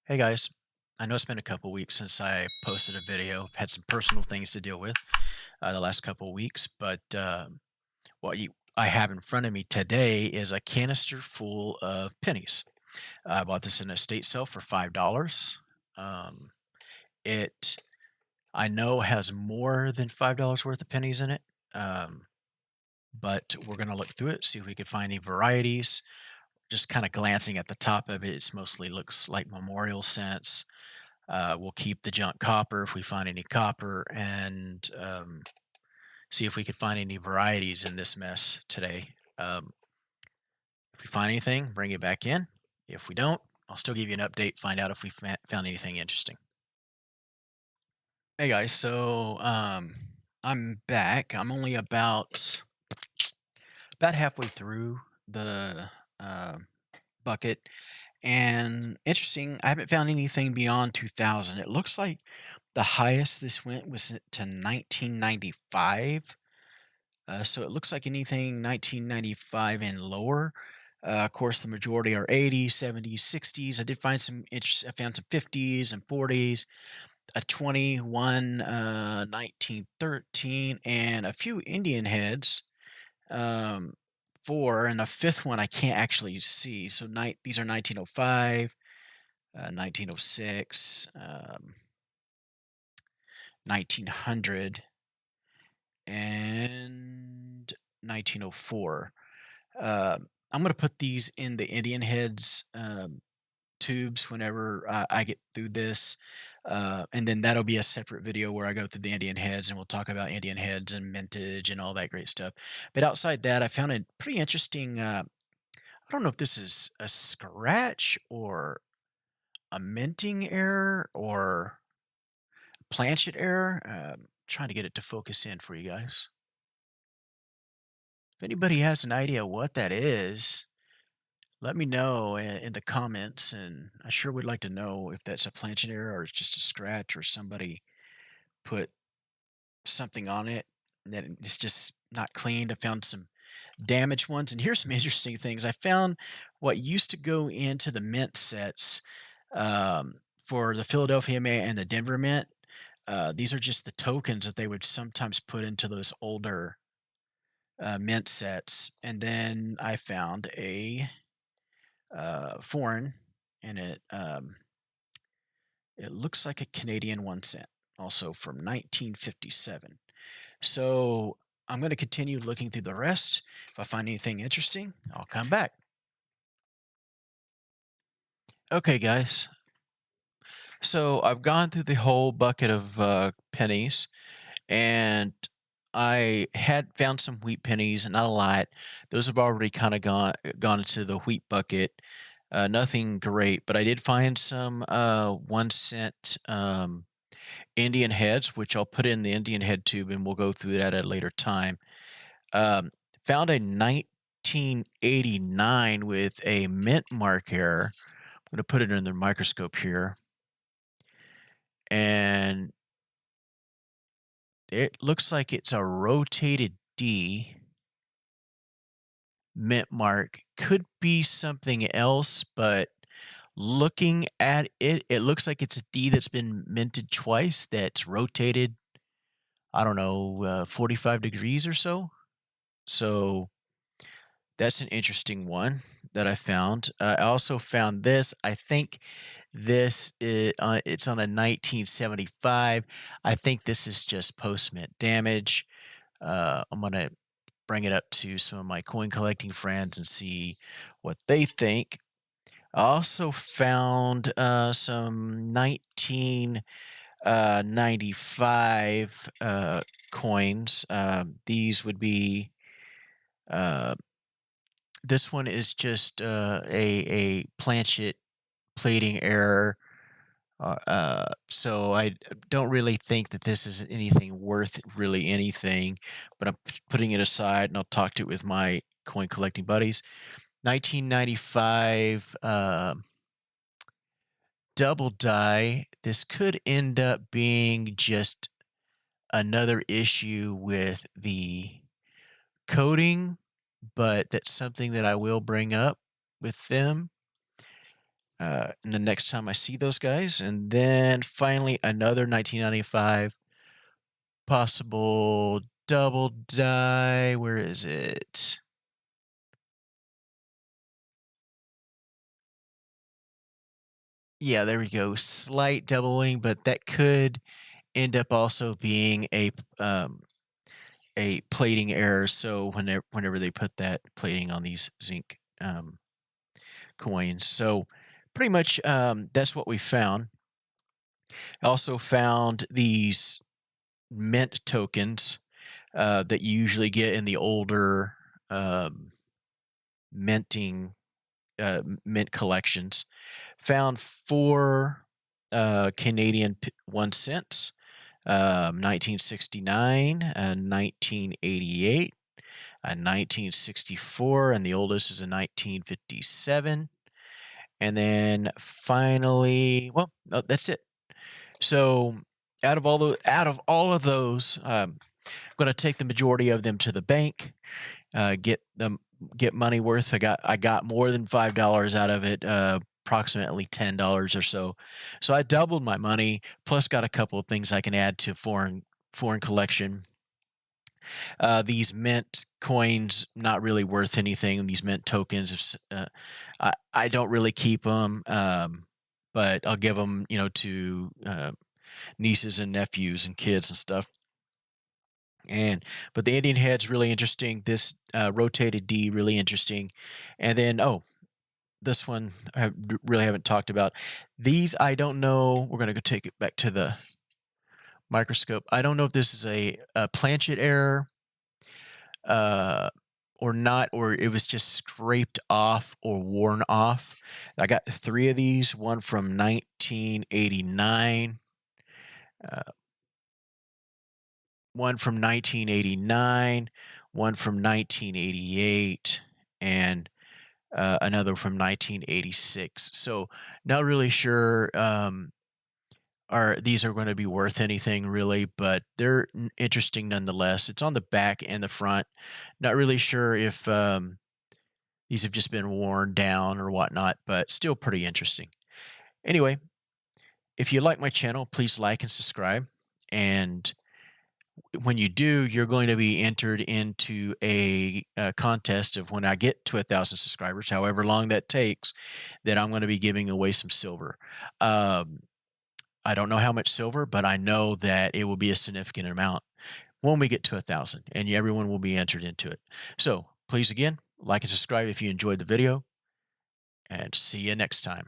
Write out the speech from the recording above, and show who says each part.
Speaker 1: Hey guys, I know it's been a couple weeks since I posted a video. I've had some personal things to deal with the last couple weeks, but I have in front of me today is a canister full of pennies. I bought this in a estate sale for $5. Um, it I know has more than $5 worth of pennies in it, um, but we're gonna look through it, see if we could find any varieties. Just kind of glancing at the top of it, it mostly looks like memorial cents. We'll keep the junk copper if we find any copper and see if we could find any varieties in this mess today. If we find anything, bring it back in. If we don't, I'll still give you an update, find out if we found anything interesting. Hey guys, I'm back. I'm only about halfway through the uh, bucket. And interesting, I haven't found anything beyond 2000. It looks like the highest this went was to 1995. So it looks like anything 1995 and lower. Of course, the majority are 80s, 70s, 60s. I did find some interest. I found some 50s and 40s, a 21, 1913, and a few Indian heads. Um, Four and a fifth one I can't actually see. So these are 1905, 1906, 1900, and 1904. I'm going to put these in the Indian heads tubes whenever I get through this. And then that'll be a separate video where I go through the Indian heads and we'll talk about Indian heads and mintage and all that great stuff. But outside that, I found a pretty interesting. I don't know if this is a scratch or a minting error or planchet error. Trying to get it to focus in for you guys. If anybody has an idea what that is, let me know in the comments, and I sure would like to know if that's a planchet error or it's just a scratch or somebody put something on it that it's just not cleaned. I found some damaged ones, and here's some interesting things. I found what used to go into the mint sets for the Philadelphia Mint and the Denver Mint. These are just the tokens that they would sometimes put into those older mint sets. And then I found a foreign, and it looks like a Canadian 1 cent, also from 1957. So I'm going to continue looking through the rest. If I find anything interesting, I'll come back. Okay, guys. So I've gone through the whole bucket of pennies, and I had found some wheat pennies, not a lot. Those have already kind of gone into the wheat bucket. Nothing great, but I did find some 1 cent Indian heads, which I'll put in the Indian head tube, and we'll go through that at a later time. Um, Found a 1989 with a mint mark error. I'm going to put it under the microscope here, and it looks like it's a rotated D mint mark. Could be something else, but looking at it, it looks like it's a D that's been minted twice, that's rotated, I don't know, 45 degrees or so. So that's an interesting one that I found. I also found this. I think it's on a 1975. I think this is just post mint damage. I'm gonna bring it up to some of my coin collecting friends and see what they think. I also found some 1995 coins. These would be uh, this one is just a planchet plating error. So I don't really think that this is anything worth really anything, but I'm putting it aside and I'll talk to it with my coin collecting buddies. 1995 double die. This could end up being just another issue with the coding, but that's something that I will bring up with them. and the next time I see those guys, and then finally another 1995 possible double die. Where is it? Yeah, there we go. Slight doubling, but that could end up also being a plating error. So whenever they put that plating on these zinc coins, so pretty much that's what we found. I also found these mint tokens that you usually get in the older um, minting mint collections. Found four Canadian 1 cents, 1969, 1988, 1964, and the oldest is a 1957. And then finally, well, no, that's it. So out of all of those, I'm going to take the majority of them to the bank, get them get money worth. I got more than $5 out of it, approximately $10 or so. So I doubled my money, plus got a couple of things I can add to foreign collection. These mint coins not really worth anything. These mint tokens, I don't really keep them, but I'll give them, to nieces and nephews and kids and stuff. And but the Indian head's really interesting. This rotated D really interesting, and then this one really haven't talked about. These I don't know. We're gonna go take it back to the microscope. I don't know if this is a planchet error uh, or not, or it was just scraped off or worn off. I got three of these. One from 1989. Uh, one from 1989, one from 1988, and another from 1986. So not really sure are these are going to be worth anything really, but they're interesting nonetheless. It's on the back and the front. Not really sure if these have just been worn down or whatnot, but still pretty interesting. Anyway, if you like my channel, please like and subscribe. And when you do, you're going to be entered into a contest of when I get to 1,000 subscribers, however long that takes, that I'm going to be giving away some silver. Um, I don't know how much silver, but I know that it will be a significant amount when we get to 1,000, and everyone will be entered into it. So please again, like and subscribe if you enjoyed the video, and see you next time.